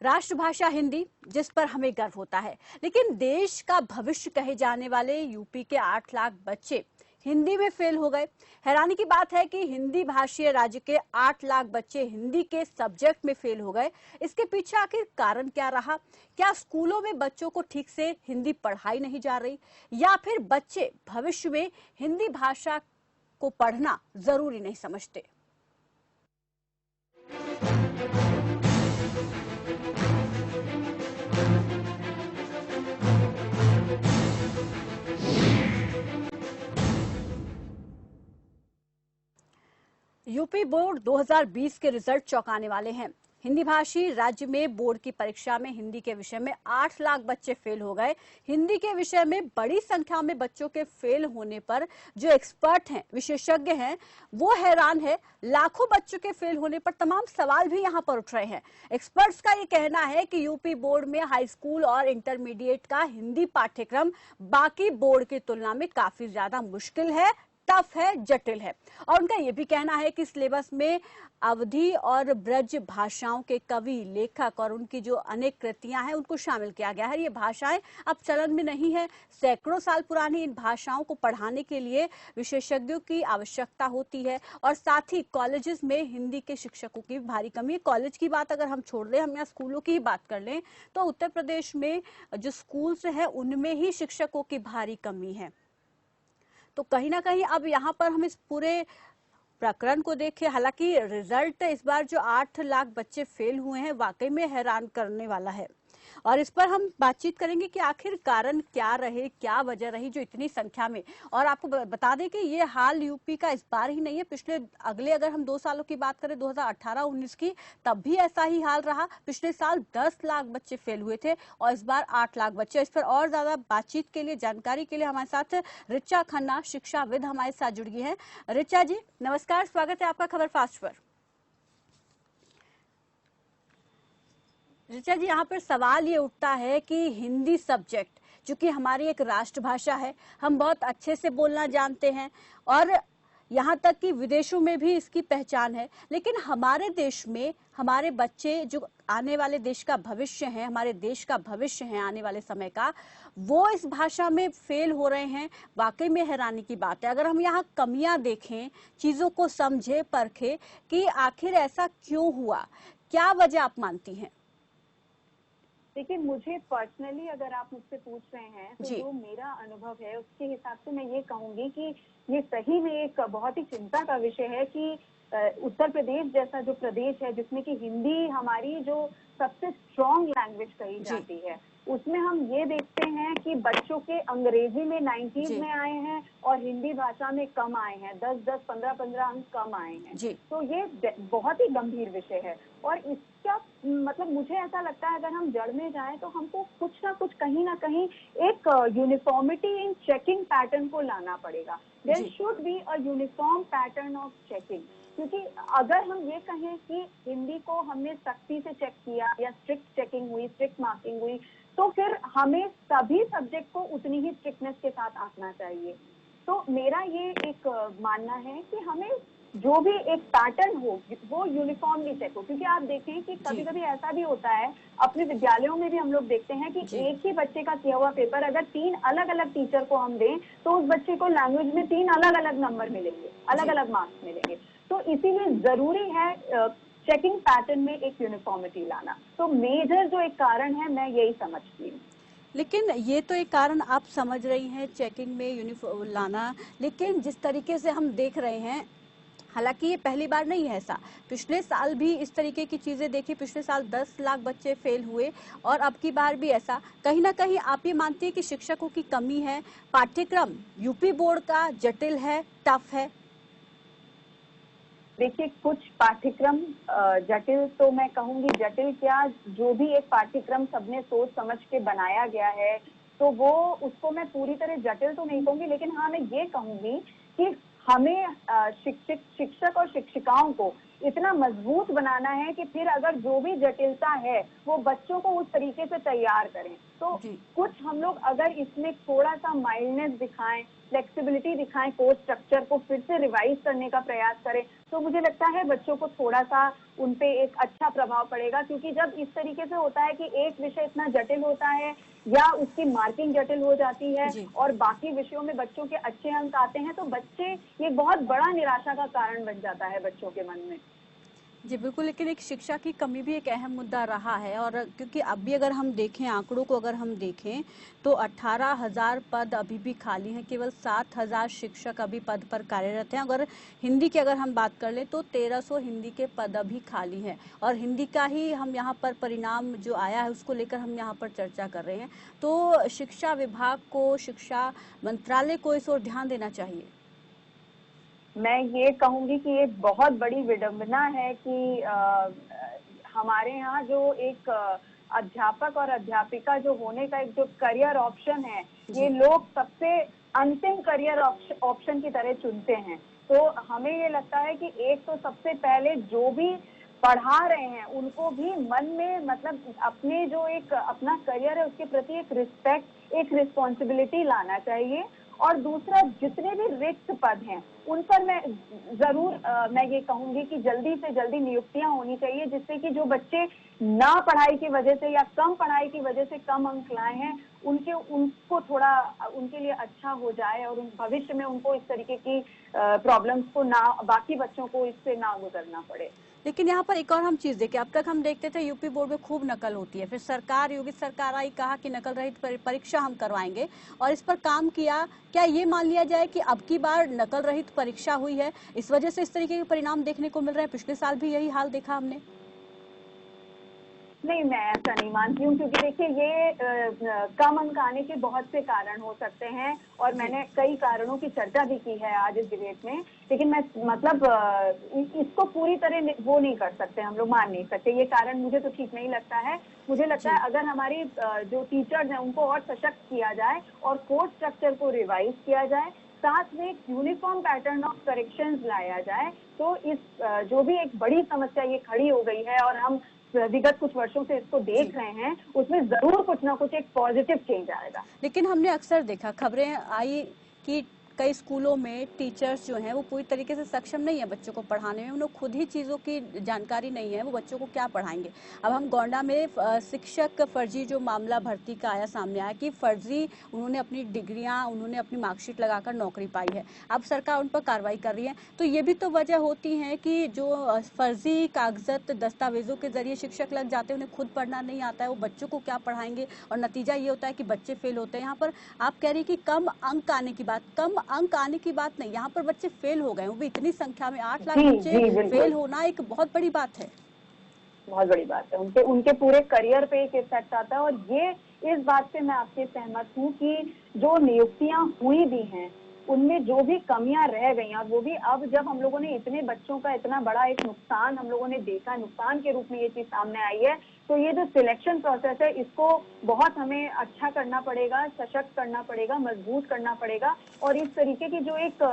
राष्ट्रभाषा हिंदी, जिस पर हमें गर्व होता है, लेकिन देश का भविष्य कहे जाने वाले यूपी के 8 लाख बच्चे हिंदी में फेल हो गए। हैरानी की बात है कि हिंदी भाषीय राज्य के 8 लाख बच्चे हिंदी के सब्जेक्ट में फेल हो गए। इसके पीछे आखिर कारण क्या रहा? क्या स्कूलों में बच्चों को ठीक से हिंदी पढ़ाई नहीं जा रही, या फिर बच्चे भविष्य में हिंदी भाषा को पढ़ना जरूरी नहीं समझते? यूपी बोर्ड 2020 के रिजल्ट चौंकाने वाले हैं। हिंदी भाषी राज्य में बोर्ड की परीक्षा में हिंदी के विषय में 8 लाख बच्चे फेल हो गए। हिंदी के विषय में बड़ी संख्या में बच्चों के फेल होने पर जो एक्सपर्ट हैं, विशेषज्ञ हैं, वो हैरान है। लाखों बच्चों के फेल होने पर तमाम सवाल भी यहाँ पर उठ रहे हैं। एक्सपर्ट्स का ये कहना है कि यूपी बोर्ड में हाई स्कूल और इंटरमीडिएट का हिंदी पाठ्यक्रम बाकी बोर्ड की तुलना में काफी ज्यादा मुश्किल है, टफ है, जटिल है। और उनका यह भी कहना है कि सिलेबस में अवधी और ब्रज भाषाओं के कवि, लेखक और उनकी जो अनेक कृतियां हैं उनको शामिल किया गया है। ये भाषाएं अब चलन में नहीं है। सैकड़ों साल पुरानी इन भाषाओं को पढ़ाने के लिए विशेषज्ञों की आवश्यकता होती है। और साथ ही कॉलेजेस में हिंदी के शिक्षकों की भारी कमी है। कॉलेज की बात अगर हम छोड़ दें, हम यहाँ स्कूलों की ही बात कर लें, तो उत्तर प्रदेश में जो स्कूल्स है उनमें ही शिक्षकों की भारी कमी है। तो कहीं ना कहीं अब यहाँ पर हम इस पूरे प्रकरण को देखें, हालांकि रिजल्ट इस बार जो 8 लाख बच्चे फेल हुए हैं वाकई में हैरान करने वाला है। और इस पर हम बातचीत करेंगे कि आखिर कारण क्या रहे, क्या वजह रही जो इतनी संख्या में। और आपको बता दें कि ये हाल यूपी का इस बार ही नहीं है, पिछले अगले अगर हम 2 सालों की बात करें, 2018-19 की, तब भी ऐसा ही हाल रहा। पिछले साल 10 लाख बच्चे फेल हुए थे और इस बार 8 लाख बच्चे। इस पर और ज्यादा बातचीत के लिए, जानकारी के लिए हमारे साथ ऋचा खन्ना, शिक्षाविद, हमारे साथ जुड़ गई है। ऋचा जी नमस्कार, स्वागत है आपका खबर फास्ट पर। ऋचा जी, यहाँ पर सवाल ये उठता है कि हिंदी सब्जेक्ट, चूंकि हमारी एक राष्ट्रभाषा है, हम बहुत अच्छे से बोलना जानते हैं और यहाँ तक कि विदेशों में भी इसकी पहचान है, लेकिन हमारे देश में हमारे बच्चे जो आने वाले देश का भविष्य है, हमारे देश का भविष्य है आने वाले समय का, वो इस भाषा में फेल हो रहे हैं। वाकई में हैरानी की बात है। अगर हम यहाँ कमियां देखें, चीजों को समझे, परखें कि आखिर ऐसा क्यों हुआ, क्या वजह आप मानती हैं? देखिए, मुझे पर्सनली अगर आप मुझसे पूछ रहे हैं तो जो मेरा अनुभव है उसके हिसाब से मैं ये कहूंगी कि ये सही में एक बहुत ही चिंता का विषय है कि उत्तर प्रदेश जैसा जो प्रदेश है, जिसमें कि हिंदी हमारी जो सबसे स्ट्रॉन्ग लैंग्वेज कही जाती है, उसमें हम ये देखते हैं कि बच्चों के अंग्रेजी में 90s में आए हैं और हिंदी भाषा में कम आए हैं, 10-10, 15-15 अंक कम आए हैं। तो ये बहुत ही गंभीर विषय है। और इसका मतलब मुझे ऐसा लगता है, अगर हम जड़ में जाएं तो हमको कुछ ना कहीं एक यूनिफॉर्मिटी इन चेकिंग पैटर्न को लाना पड़ेगा। There should be a uniform pattern of checking. क्योंकि अगर हम ये कहें कि हिंदी को हमने सख्ती से चेक किया या स्ट्रिक्ट चेकिंग हुई, स्ट्रिक्ट मार्किंग हुई, तो फिर हमें सभी सब्जेक्ट को उतनी ही स्ट्रिक्टनेस के साथ आंकना चाहिए। तो मेरा ये एक मानना है कि हमें जो भी एक पैटर्न हो वो यूनिफॉर्मली चेक हो। क्योंकि आप देखें कि कभी कभी ऐसा भी होता है, अपने विद्यालयों में भी हम लोग देखते हैं कि एक ही बच्चे का किया हुआ पेपर अगर 3 अलग अलग टीचर को हम दें तो उस बच्चे को लैंग्वेज में 3 अलग अलग नंबर मिलेंगे, अलग अलग मार्क्स मिलेंगे। तो इसीलिए जरूरी है चेकिंग पैटर्न में एक यूनिफॉर्मिटी लाना। तो मेजर जो एक कारण है, मैं यही समझती हूँ। लेकिन ये तो एक कारण आप समझ रही हैं, चेकिंग में यूनिफॉर्म लाना, लेकिन जिस तरीके से हम देख रहे हैं, हालांकि ये पहली बार नहीं है ऐसा, पिछले साल भी इस तरीके की चीजें देखी। पिछले साल 10 लाख बच्चे फेल हुए और अब की बार भी ऐसा। कहीं ना कहीं आप ये मानती है कि शिक्षकों की कमी है, पाठ्यक्रम यूपी बोर्ड का जटिल है, टफ है? देखिए, कुछ पाठ्यक्रम जटिल, तो मैं कहूंगी जटिल क्या, जो भी एक पाठ्यक्रम सबने सोच समझ के बनाया गया है, तो वो उसको मैं पूरी तरह जटिल तो नहीं कहूंगी। लेकिन हाँ, मैं ये कहूंगी कि हमें शिक्षक और शिक्षिकाओं को इतना मजबूत बनाना है कि फिर अगर जो भी जटिलता है वो बच्चों को उस तरीके से तैयार करें। तो कुछ हम लोग अगर इसमें थोड़ा सा माइल्डनेस दिखाएं, फ्लेक्सिबिलिटी दिखाएं, कोर्स स्ट्रक्चर को फिर से रिवाइज करने का प्रयास करें, तो मुझे लगता है बच्चों को थोड़ा सा उनपे एक अच्छा प्रभाव पड़ेगा। क्योंकि जब इस तरीके से होता है कि एक विषय इतना जटिल होता है या उसकी मार्किंग जटिल हो जाती है और बाकी विषयों में बच्चों के अच्छे अंक आते हैं, तो बच्चे ये बहुत बड़ा निराशा का कारण बन जाता है बच्चों के मन में। जी बिल्कुल, लेकिन एक शिक्षा की कमी भी एक अहम मुद्दा रहा है। और क्योंकि अभी अगर हम देखें आंकड़ों को, अगर हम देखें तो 18,000 पद अभी भी खाली हैं, केवल 7,000 शिक्षक अभी पद पर कार्यरत हैं। अगर हिंदी की अगर हम बात कर लें तो 1300 हिंदी के पद अभी खाली हैं और हिंदी का ही हम यहाँ पर परिणाम जो आया है उसको लेकर हम यहाँ पर चर्चा कर रहे हैं। तो शिक्षा विभाग को, शिक्षा मंत्रालय को इस ओर ध्यान देना चाहिए। मैं ये कहूंगी कि ये बहुत बड़ी विडंबना है कि हमारे यहाँ जो एक अध्यापक और अध्यापिका जो होने का एक जो करियर ऑप्शन है, ये लोग सबसे अंतिम करियर ऑप्शन की तरह चुनते हैं। तो हमें ये लगता है कि एक तो सबसे पहले जो भी पढ़ा रहे हैं उनको भी मन में मतलब अपने जो एक अपना करियर है उसके प्रति एक रिस्पेक्ट, एक रिस्पॉन्सिबिलिटी लाना चाहिए। और दूसरा, जितने भी रिक्त पद हैं उन पर मैं ये कहूंगी कि जल्दी से जल्दी नियुक्तियां होनी चाहिए, जिससे कि जो बच्चे ना पढ़ाई की वजह से या कम पढ़ाई की वजह से कम अंक लाए हैं उनको थोड़ा उनके लिए अच्छा हो जाए और भविष्य में उनको इस तरीके की प्रॉब्लम्स को ना, बाकी बच्चों को इससे ना गुजरना पड़े। लेकिन यहाँ पर एक और हम चीज देखें, अब तक हम देखते थे यूपी बोर्ड में खूब नकल होती है, फिर सरकार, योगी सरकार आई, कहा कि नकल रहित परीक्षा हम करवाएंगे और इस पर काम किया। क्या ये मान लिया जाए कि अब की बार नकल रहित परीक्षा हुई है, इस वजह से इस तरीके के परिणाम देखने को मिल रहे हैं? पिछले साल भी यही हाल देखा हमने। नहीं, मैं ऐसा नहीं मानती हूँ, क्योंकि देखिए ये कम अंक आने के बहुत से कारण हो सकते हैं और मैंने कई कारणों की चर्चा भी की है आज इस डिबेट में। लेकिन मैं मतलब इसको पूरी तरह वो नहीं कर सकते, हम लोग मान नहीं सकते। ये कारण मुझे तो ठीक नहीं लगता है। मुझे लगता है अगर हमारी जो टीचर्स हैं उनको और सशक्त किया जाए और कोर्स स्ट्रक्चर को रिवाइज किया जाए, साथ में एक यूनिफॉर्म पैटर्न ऑफ करेक्शंस लाया जाए, तो इस जो भी एक बड़ी समस्या ये खड़ी हो गई है और हम विगत कुछ वर्षों से इसको देख रहे हैं, उसमें जरूर कुछ ना कुछ एक पॉजिटिव चेंज आएगा। लेकिन हमने अक्सर देखा, खबरें आई कि कई स्कूलों में टीचर्स जो हैं वो पूरी तरीके से सक्षम नहीं है बच्चों को पढ़ाने में, उन्हें खुद ही चीज़ों की जानकारी नहीं है, वो बच्चों को क्या पढ़ाएंगे। अब हम गोंडा में शिक्षक फर्जी जो मामला भर्ती का आया, सामने आया कि फर्जी उन्होंने अपनी डिग्रियां, उन्होंने अपनी मार्कशीट लगाकर नौकरी पाई है, अब सरकार उन पर कार्रवाई कर रही है। तो ये भी तो वजह होती है कि जो फर्जी कागजात दस्तावेजों के जरिए शिक्षक लग जाते हैं, उन्हें खुद पढ़ना नहीं आता है, वो बच्चों को क्या पढ़ाएंगे और नतीजा ये होता है कि बच्चे फेल होते हैं। यहाँ पर आप कह रही कि कम अंक आने की बात, कम अंक आने की बात नहीं, यहाँ पर बच्चे फेल हो गए, वो भी इतनी संख्या में 8 लाख बच्चे फेल होना एक बहुत बड़ी बात है। बहुत बड़ी बात है, उनके पूरे करियर पे एक इफेक्ट आता है। और ये इस बात से मैं आपसे सहमत हूँ कि जो नियुक्तियां हुई भी हैं उनमें जो भी कमियां रह गई और वो भी अब जब हम लोगों ने इतने बच्चों का इतना बड़ा एक नुकसान हम लोगों ने देखा, नुकसान के रूप में ये चीज सामने आई है, तो ये जो सिलेक्शन प्रोसेस है इसको बहुत हमें अच्छा करना पड़ेगा, सशक्त करना पड़ेगा, मजबूत करना पड़ेगा। और इस तरीके की जो एक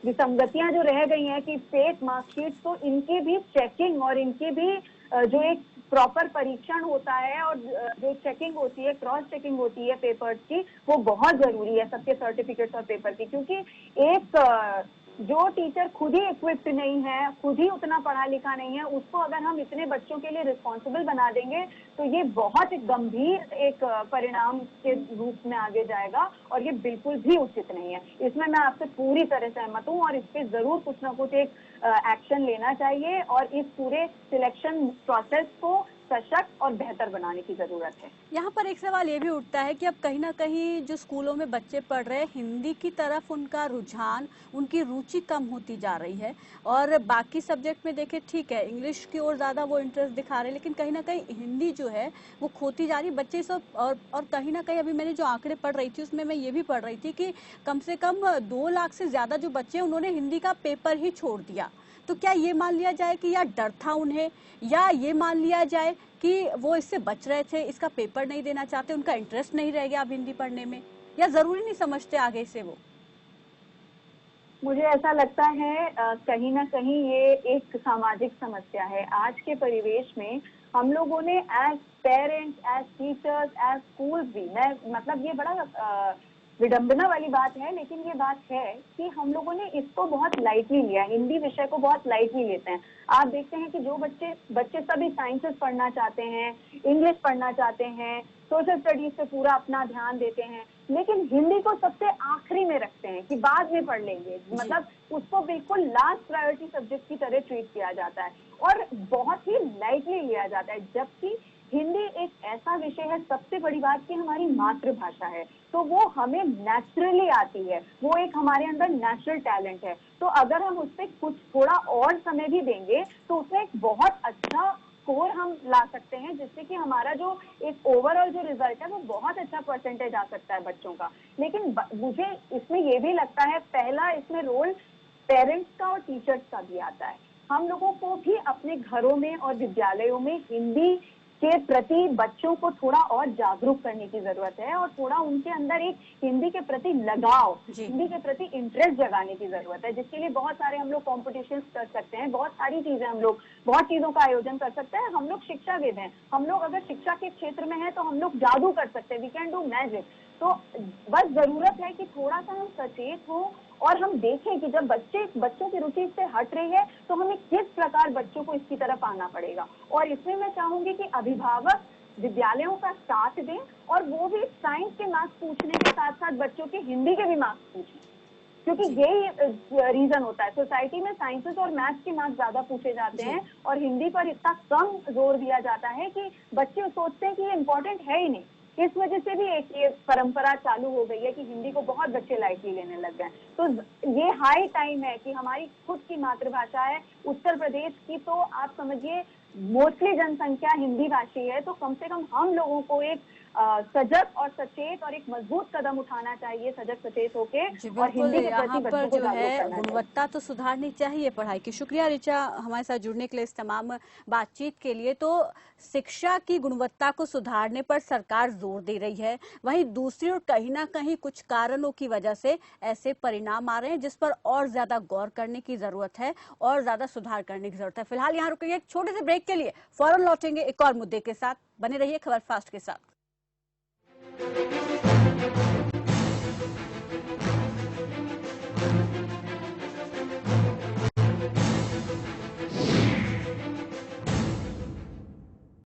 विसंगतियां जो रह गई हैं कि फेक मार्कशीट, तो इनकी भी चेकिंग और इनकी भी जो एक प्रॉपर परीक्षण होता है और जो चेकिंग होती है, क्रॉस चेकिंग होती है पेपर्स की, वो बहुत जरूरी है सबके सर्टिफिकेट्स और पेपर की। क्योंकि एक जो टीचर खुद ही इक्विप्ड नहीं है, खुद ही उतना पढ़ा लिखा नहीं है, उसको अगर हम इतने बच्चों के लिए रिस्पॉन्सिबल बना देंगे तो ये बहुत गंभीर एक परिणाम के रूप में आगे जाएगा और ये बिल्कुल भी उचित नहीं है। इसमें मैं आपसे पूरी तरह सहमत हूँ और इस पे जरूर कुछ ना कुछ एक एक्शन लेना चाहिए और इस पूरे सिलेक्शन प्रोसेस को सशक्त और बेहतर बनाने की जरूरत है। यहाँ पर एक सवाल ये भी उठता है कि अब कहीं ना कहीं जो स्कूलों में बच्चे पढ़ रहे हैं, हिंदी की तरफ उनका रुझान, उनकी रुचि कम होती जा रही है और बाकी सब्जेक्ट में देखें ठीक है, इंग्लिश की ओर ज्यादा वो इंटरेस्ट दिखा रहे हैं, लेकिन कहीं ना कहीं हिंदी जो है वो खोती जा रही बच्चे सब। और कहीं ना कहीं अभी मैंने जो आंकड़े पढ़ रही थी उसमें मैं ये भी पढ़ रही थी कि कम से कम 2 लाख से ज्यादा जो बच्चे उन्होंने हिंदी का पेपर ही छोड़ दिया। तो क्या ये मान लिया जाए कि या डर था उन्हें, या ये मान लिया जाए कि वो इससे बच रहे थे, इसका पेपर नहीं देना चाहते, उनका इंटरेस्ट नहीं रह गया अब हिंदी पढ़ने में, या जरूरी नहीं समझते आगे से वो? मुझे ऐसा लगता है कहीं ना कहीं ये एक सामाजिक समस्या है। आज के परिवेश में हम लोगों ने as parents, as teachers, as school भी, मैं मतलब ये बड़ा विडंबना वाली बात है, लेकिन ये बात है कि हम लोगों ने इसको बहुत लाइटली लिया है, हिंदी विषय को बहुत लाइटली लेते हैं। आप देखते हैं कि जो बच्चे सभी साइंसेस पढ़ना चाहते हैं, इंग्लिश पढ़ना चाहते हैं, सोशल स्टडीज पे पूरा अपना ध्यान देते हैं, लेकिन हिंदी को सबसे आखिरी में रखते हैं कि बाद में पढ़ लेंगे, मतलब उसको बिल्कुल लास्ट प्रायोरिटी सब्जेक्ट की तरह ट्रीट किया जाता है और बहुत ही लाइटली लिया जाता है। जबकि हिंदी एक ऐसा विषय है, सबसे बड़ी बात कि हमारी मातृभाषा है, तो वो हमें नेचुरली आती है, वो एक हमारे अंदर नेचुरल टैलेंट है। तो अगर हम उस पर कुछ थोड़ा और समय भी देंगे तो उसमें एक बहुत अच्छा स्कोर हम ला सकते हैं, जिससे कि हमारा जो एक ओवरऑल जो रिजल्ट है वो बहुत अच्छा परसेंटेज आ सकता है बच्चों का। लेकिन मुझे इसमें ये भी लगता है, पहला इसमें रोल पेरेंट्स का और टीचर्स का भी आता है। हम लोगों को भी अपने घरों में और विद्यालयों में हिंदी के प्रति बच्चों को थोड़ा और जागरूक करने की जरूरत है और थोड़ा उनके अंदर एक हिंदी के प्रति लगाव, हिंदी के प्रति इंटरेस्ट जगाने की जरूरत है, जिसके लिए बहुत सारे हम लोग कॉम्पिटिशन कर सकते हैं, बहुत सारी चीजें हम लोग, बहुत चीजों का आयोजन कर सकते हैं। हम लोग शिक्षाविद हैं, हम लोग अगर शिक्षा के क्षेत्र में हैं तो हम लोग जादू कर सकते हैं, वी कैन डू मैजिक। तो बस जरूरत है कि थोड़ा सा हम सचेत हों और हम देखें कि जब बच्चों की रुचि इससे हट रही है तो हमें किस प्रकार बच्चों को इसकी तरफ आना पड़ेगा। और इसमें मैं चाहूंगी कि अभिभावक विद्यालयों का साथ दें और वो भी साइंस के मार्क्स पूछने के साथ साथ बच्चों के हिंदी के भी मार्क्स पूछें, क्योंकि यही रीजन होता है। सोसाइटी में साइंसेस और मैथ्स के मार्क्स ज्यादा पूछे जाते हैं और हिंदी पर इतना कम जोर दिया जाता है कि बच्चे सोचते हैं कि ये इम्पोर्टेंट है ही नहीं। इस वजह से भी एक ये परंपरा चालू हो गई है कि हिंदी को बहुत बच्चे लाइटली लेने लग गए। तो ये हाई टाइम है कि हमारी खुद की मातृभाषा है उत्तर प्रदेश की, तो आप समझिए मोस्टली जनसंख्या हिंदी भाषी है, तो कम से कम हम लोगों को एक सजग और सचेत और एक मजबूत कदम उठाना चाहिए, सजग सचेत होके, और हिंदी के प्रति बच्चों को जागरूक करना चाहिए। गुणवत्ता तो सुधारनी चाहिए पढ़ाई की। शुक्रिया ऋचा हमारे साथ जुड़ने के लिए, इस तमाम बातचीत के लिए। तो शिक्षा की गुणवत्ता को सुधारने पर सरकार जोर दे रही है, वहीं दूसरी ओर कहीं ना कहीं कुछ कारणों की वजह से ऐसे परिणाम आ रहे हैं जिस पर और ज्यादा गौर करने की जरूरत है और ज्यादा सुधार करने की जरूरत है। फिलहाल यहाँ रुकेंगे एक छोटे से ब्रेक के लिए, फौरन लौटेंगे एक और मुद्दे के साथ। बने रहिए खबर फास्ट के साथ।